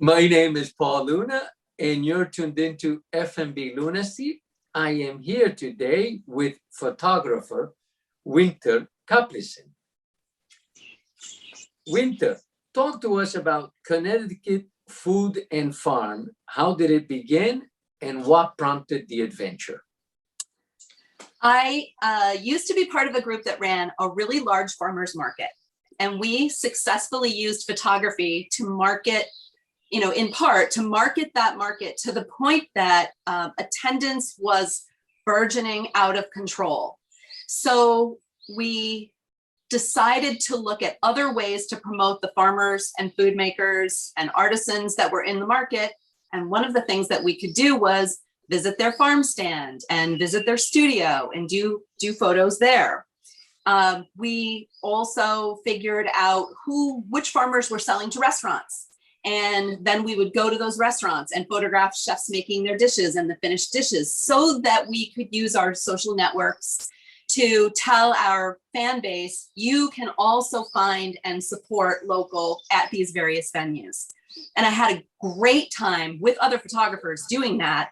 My name is Paul Luna, and you're tuned into FMB Lunacy. I am here today with photographer Winter Caplanson. Winter, talk to us about Connecticut Food and Farm. How did it begin, and what prompted the adventure? I used to be part of a group that ran a really large farmers market, and we successfully used photography to market, in part to market that market to the point that attendance was burgeoning out of control. So we decided to look at other ways to promote the farmers and food makers and artisans that were in the market. And one of the things that we could do was visit their farm stand and visit their studio and do photos there. We also figured out which farmers were selling to restaurants. And then we would go to those restaurants and photograph chefs making their dishes and the finished dishes so that we could use our social networks to tell our fan base, you can also find and support local at these various venues. And I had a great time with other photographers doing that.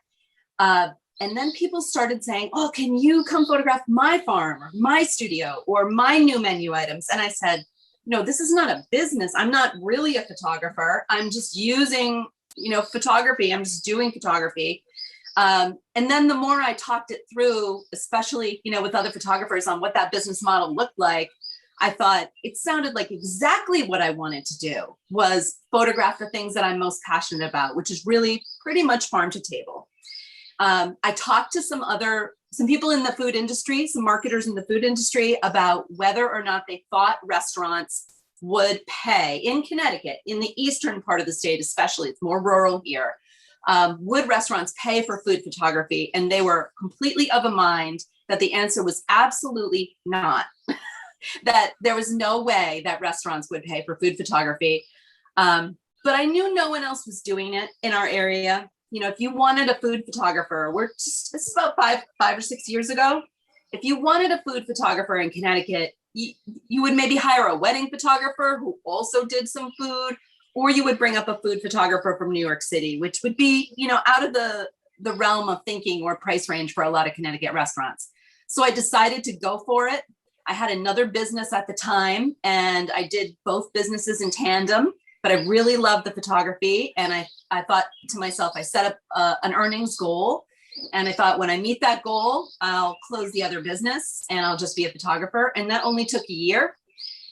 And then people started saying, oh, can you come photograph my farm or my studio or my new menu items? And I said, no, this is not a business. I'm not really a photographer. I'm just using, photography. I'm just doing photography. And then the more I talked it through, especially, with other photographers on what that business model looked like, I thought it sounded like exactly what I wanted to do was photograph the things that I'm most passionate about, which is really pretty much farm to table. I talked to some people in the food industry, some marketers in the food industry about whether or not they thought restaurants would pay in Connecticut, in the eastern part of the state, especially, it's more rural here. Would restaurants pay for food photography? And they were completely of a mind that the answer was absolutely not, that there was no way that restaurants would pay for food photography. But I knew no one else was doing it in our area. If you wanted a food photographer, this is about five or 6 years ago. If you wanted a food photographer in Connecticut, you would maybe hire a wedding photographer who also did some food, or you would bring up a food photographer from New York City, which would be, out of the realm of thinking or price range for a lot of Connecticut restaurants. So I decided to go for it. I had another business at the time, and I did both businesses in tandem, but I really loved the photography. And I thought to myself, I set up an earnings goal. And I thought, when I meet that goal, I'll close the other business and I'll just be a photographer. And that only took a year.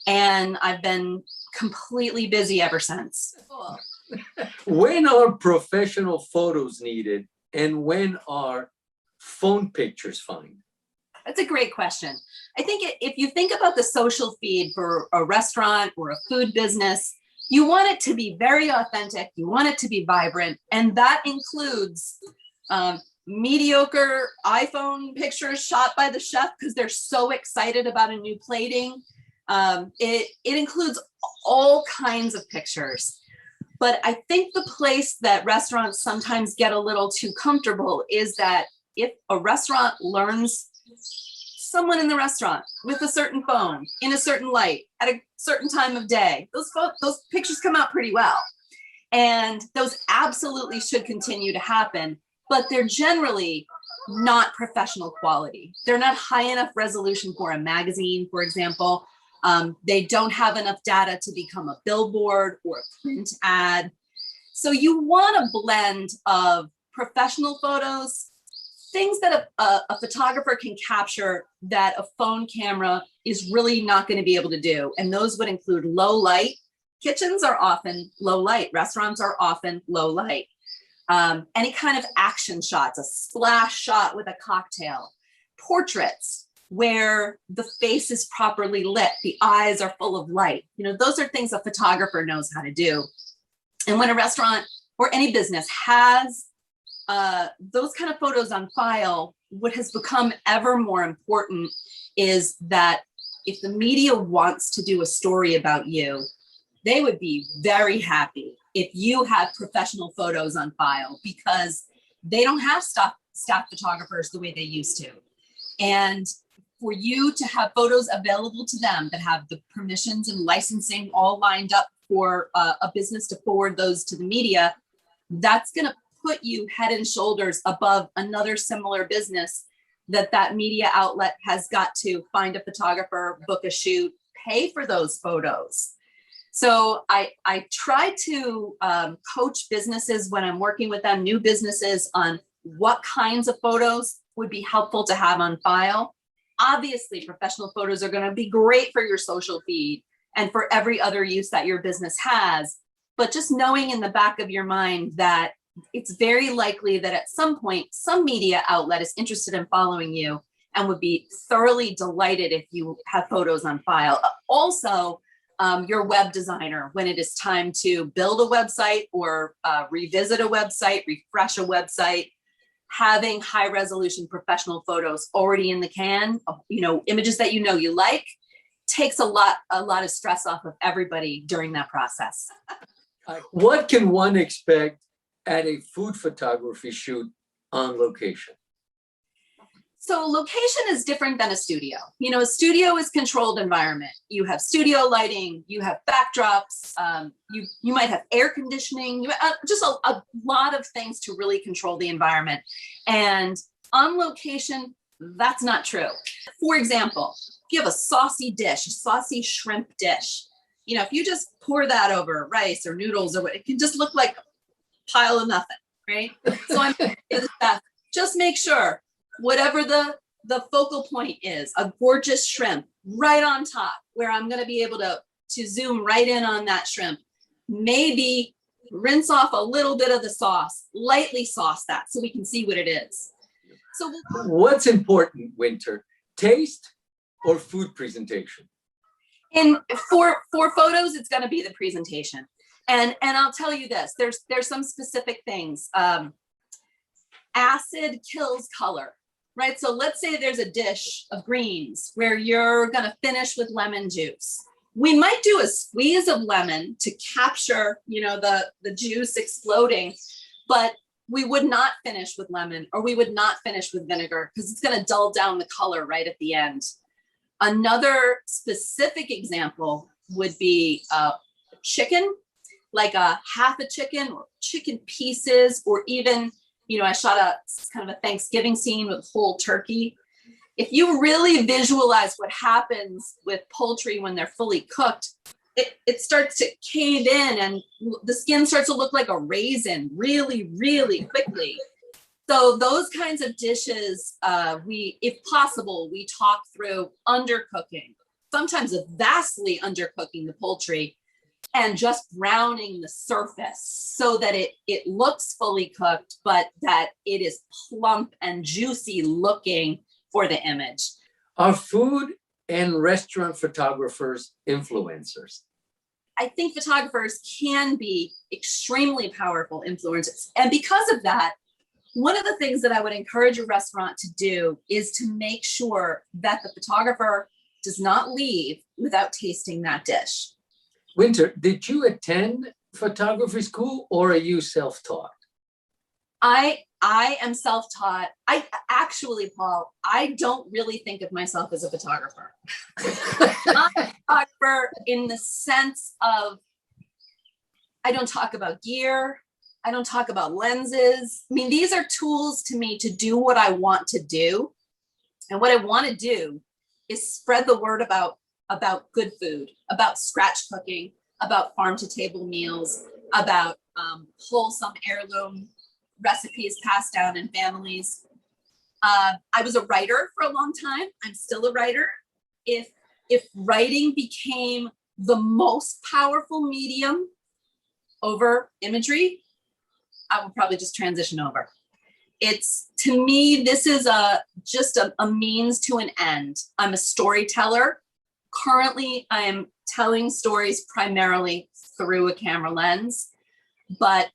And I've been completely busy ever since. When are professional photos needed, and when are phone pictures fine? That's a great question. I think if you think about the social feed for a restaurant or a food business, you want it to be very authentic. You want it to be vibrant. And that includes mediocre iPhone pictures shot by the chef because they're so excited about a new plating. It includes all kinds of pictures. But I think the place that restaurants sometimes get a little too comfortable is that if a restaurant learns someone in the restaurant with a certain phone, in a certain light, at a certain time of day, those pictures come out pretty well. And those absolutely should continue to happen, but they're generally not professional quality. They're not high enough resolution for a magazine, for example. They don't have enough data to become a billboard or a print ad. So you want a blend of professional photos, things that a photographer can capture that a phone camera is really not going to be able to do. And those would include low light. Kitchens are often low light. Restaurants are often low light. Any kind of action shots, a splash shot with a cocktail, portraits where the face is properly lit, the eyes are full of light. Those are things a photographer knows how to do. And when a restaurant or any business has those kind of photos on file, what has become ever more important is that if the media wants to do a story about you, they would be very happy if you have professional photos on file, because they don't have staff photographers the way they used to. And for you to have photos available to them that have the permissions and licensing all lined up for a business to forward those to the media, that's going to put you head and shoulders above another similar business that media outlet has got to find a photographer, book a shoot, pay for those photos. So I try to coach businesses when I'm working with them, new businesses, on what kinds of photos would be helpful to have on file. Obviously, professional photos are going to be great for your social feed and for every other use that your business has. But just knowing in the back of your mind that it's very likely that at some point, some media outlet is interested in following you and would be thoroughly delighted if you have photos on file. Also, your web designer, when it is time to build a website or revisit a website, refresh a website, having high resolution professional photos already in the can, images that you like, takes a lot of stress off of everybody during that process. What can one expect at a food photography shoot on location? So location is different than a studio. A studio is controlled environment. You have studio lighting, you have backdrops, you might have air conditioning, just a lot of things to really control the environment. And on location, that's not true. For example, if you have a saucy dish, a saucy shrimp dish, if you just pour that over rice or noodles, or it can just look like a pile of nothing, right? So just make sure whatever the focal point is, a gorgeous shrimp right on top where I'm going to be able to zoom right in on that shrimp. Maybe rinse off a little bit of the sauce, lightly sauce that so we can see what it is. So what's important, Winter? Taste or food presentation? And for photos, it's going to be the presentation. And I'll tell you this, there's some specific things. Acid kills color, right? So let's say there's a dish of greens where you're going to finish with lemon juice. We might do a squeeze of lemon to capture, the juice exploding, but we would not finish with lemon, or we would not finish with vinegar, because it's going to dull down the color right at the end. Another specific example would be chicken, like a half a chicken or chicken pieces, or even, I shot a kind of a Thanksgiving scene with whole turkey. If you really visualize what happens with poultry when they're fully cooked, it starts to cave in and the skin starts to look like a raisin really, really quickly. So those kinds of dishes, if possible, we talk through undercooking, sometimes vastly undercooking the poultry and just browning the surface so that it looks fully cooked, but that it is plump and juicy looking for the image. Are food and restaurant photographers influencers? I think photographers can be extremely powerful influencers. And because of that, one of the things that I would encourage a restaurant to do is to make sure that the photographer does not leave without tasting that dish. Winter, did you attend photography school, or are you self-taught? I am self-taught. I actually, Paul, I don't really think of myself as a photographer. Not a photographer in the sense of, I don't talk about gear. I don't talk about lenses. I mean, these are tools to me to do what I want to do. And what I want to do is spread the word about good food, about scratch cooking, about farm to table meals, about wholesome heirloom recipes passed down in families. I was a writer for a long time. I'm still a writer. If writing became the most powerful medium over imagery, I will probably just transition over. To me, this is just a means to an end. I'm a storyteller. Currently, I am telling stories primarily through a camera lens, but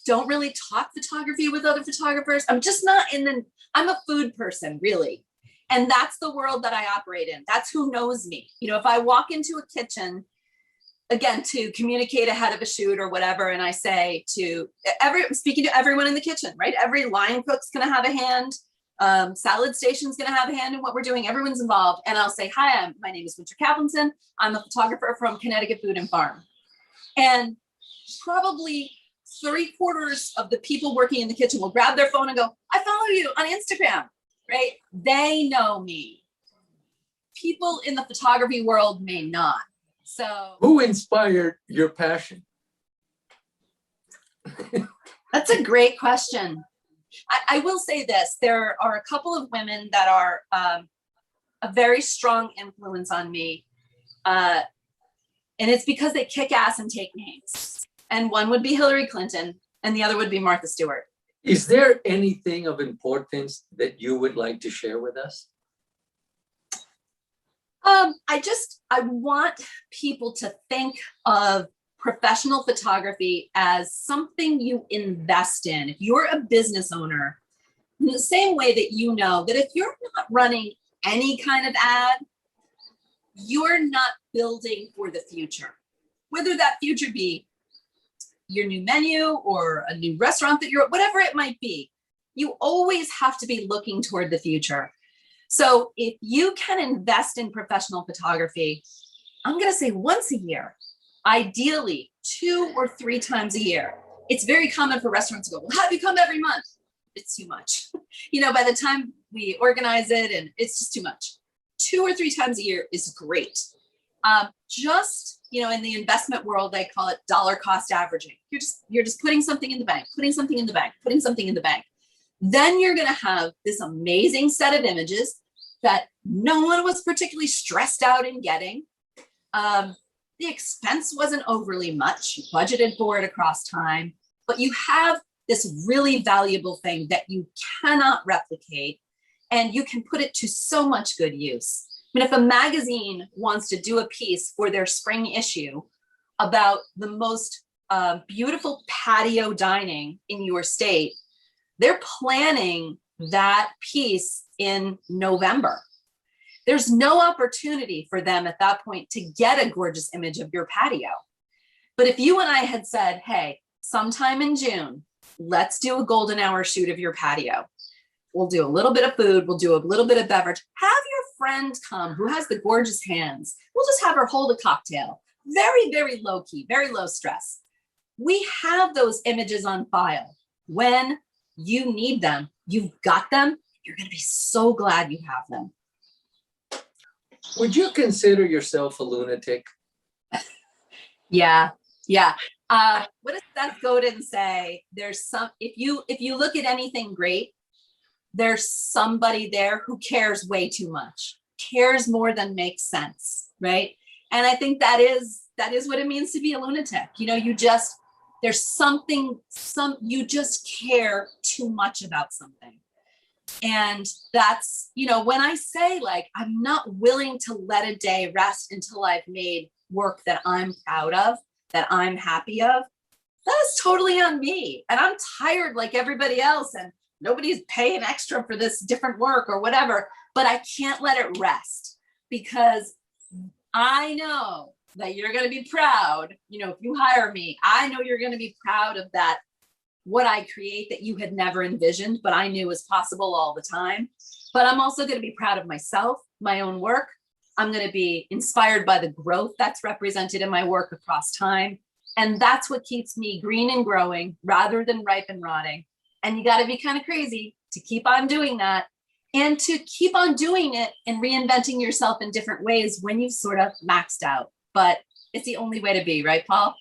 don't really talk photography with other photographers. I'm just not I'm a food person, really. And that's the world that I operate in. That's who knows me. If I walk into a kitchen, again, to communicate ahead of a shoot or whatever, and I say speaking to everyone in the kitchen, right? Every line cook's gonna have a hand. Salad station's gonna have a hand in what we're doing. Everyone's involved. And I'll say, hi, my name is Winter Caplanson. I'm a photographer from Connecticut Food and Farm. And probably 3/4 of the people working in the kitchen will grab their phone and go, I follow you on Instagram, right? They know me. People in the photography world may not. So who inspired your passion? that's a great question. I will say this, there are a couple of women that are a very strong influence on me. And it's because they kick ass and take names. And one would be Hillary Clinton and the other would be Martha Stewart. Is there anything of importance that you would like to share with us? I want people to think of professional photography as something you invest in. If you're a business owner, in the same way that you know that if you're not running any kind of ad, you're not building for the future. Whether that future be your new menu or a new restaurant that whatever it might be, you always have to be looking toward the future. So if you can invest in professional photography, I'm going to say once a year, ideally 2 or 3 times a year. It's very common for restaurants to go, well, have you come every month? It's too much. By the time we organize it, and it's just too much. 2 or 3 times a year is great. In the investment world, they call it dollar cost averaging. You're just putting something in the bank, putting something in the bank, putting something in the bank. Then you're going to have this amazing set of images that no one was particularly stressed out in getting. The expense wasn't overly much. You budgeted for it across time, but you have this really valuable thing that you cannot replicate, and you can put it to so much good use. If a magazine wants to do a piece for their spring issue about the most beautiful patio dining in your state, they're planning that piece in November. There's no opportunity for them at that point to get a gorgeous image of your patio. But if you and I had said, hey, sometime in June, let's do a golden hour shoot of your patio. We'll do a little bit of food. We'll do a little bit of beverage. Have your friend come who has the gorgeous hands. We'll just have her hold a cocktail. Very, very low key, very low stress. We have those images on file. When you need them, you've got them. You're going to be so glad you have them. Would you consider yourself a lunatic? Yeah. What does Seth Godin say? There's if you look at anything great, there's somebody there who cares way too much, cares more than makes sense, right? And I think that is what it means to be a lunatic. There's something, you just care too much about something. And that's, when I say I'm not willing to let a day rest until I've made work that I'm proud of, that I'm happy of, that is totally on me. And I'm tired like everybody else. And nobody's paying extra for this different work or whatever, but I can't let it rest because I know that you're going to be proud. If you hire me, I know you're going to be proud of that, what I create that you had never envisioned, but I knew was possible all the time. But I'm also going to be proud of myself, my own work. I'm going to be inspired by the growth that's represented in my work across time. And that's what keeps me green and growing rather than ripe and rotting. And you got to be kind of crazy to keep on doing that and to keep on doing it and reinventing yourself in different ways when you've sort of maxed out. But it's the only way to be, right, Paul?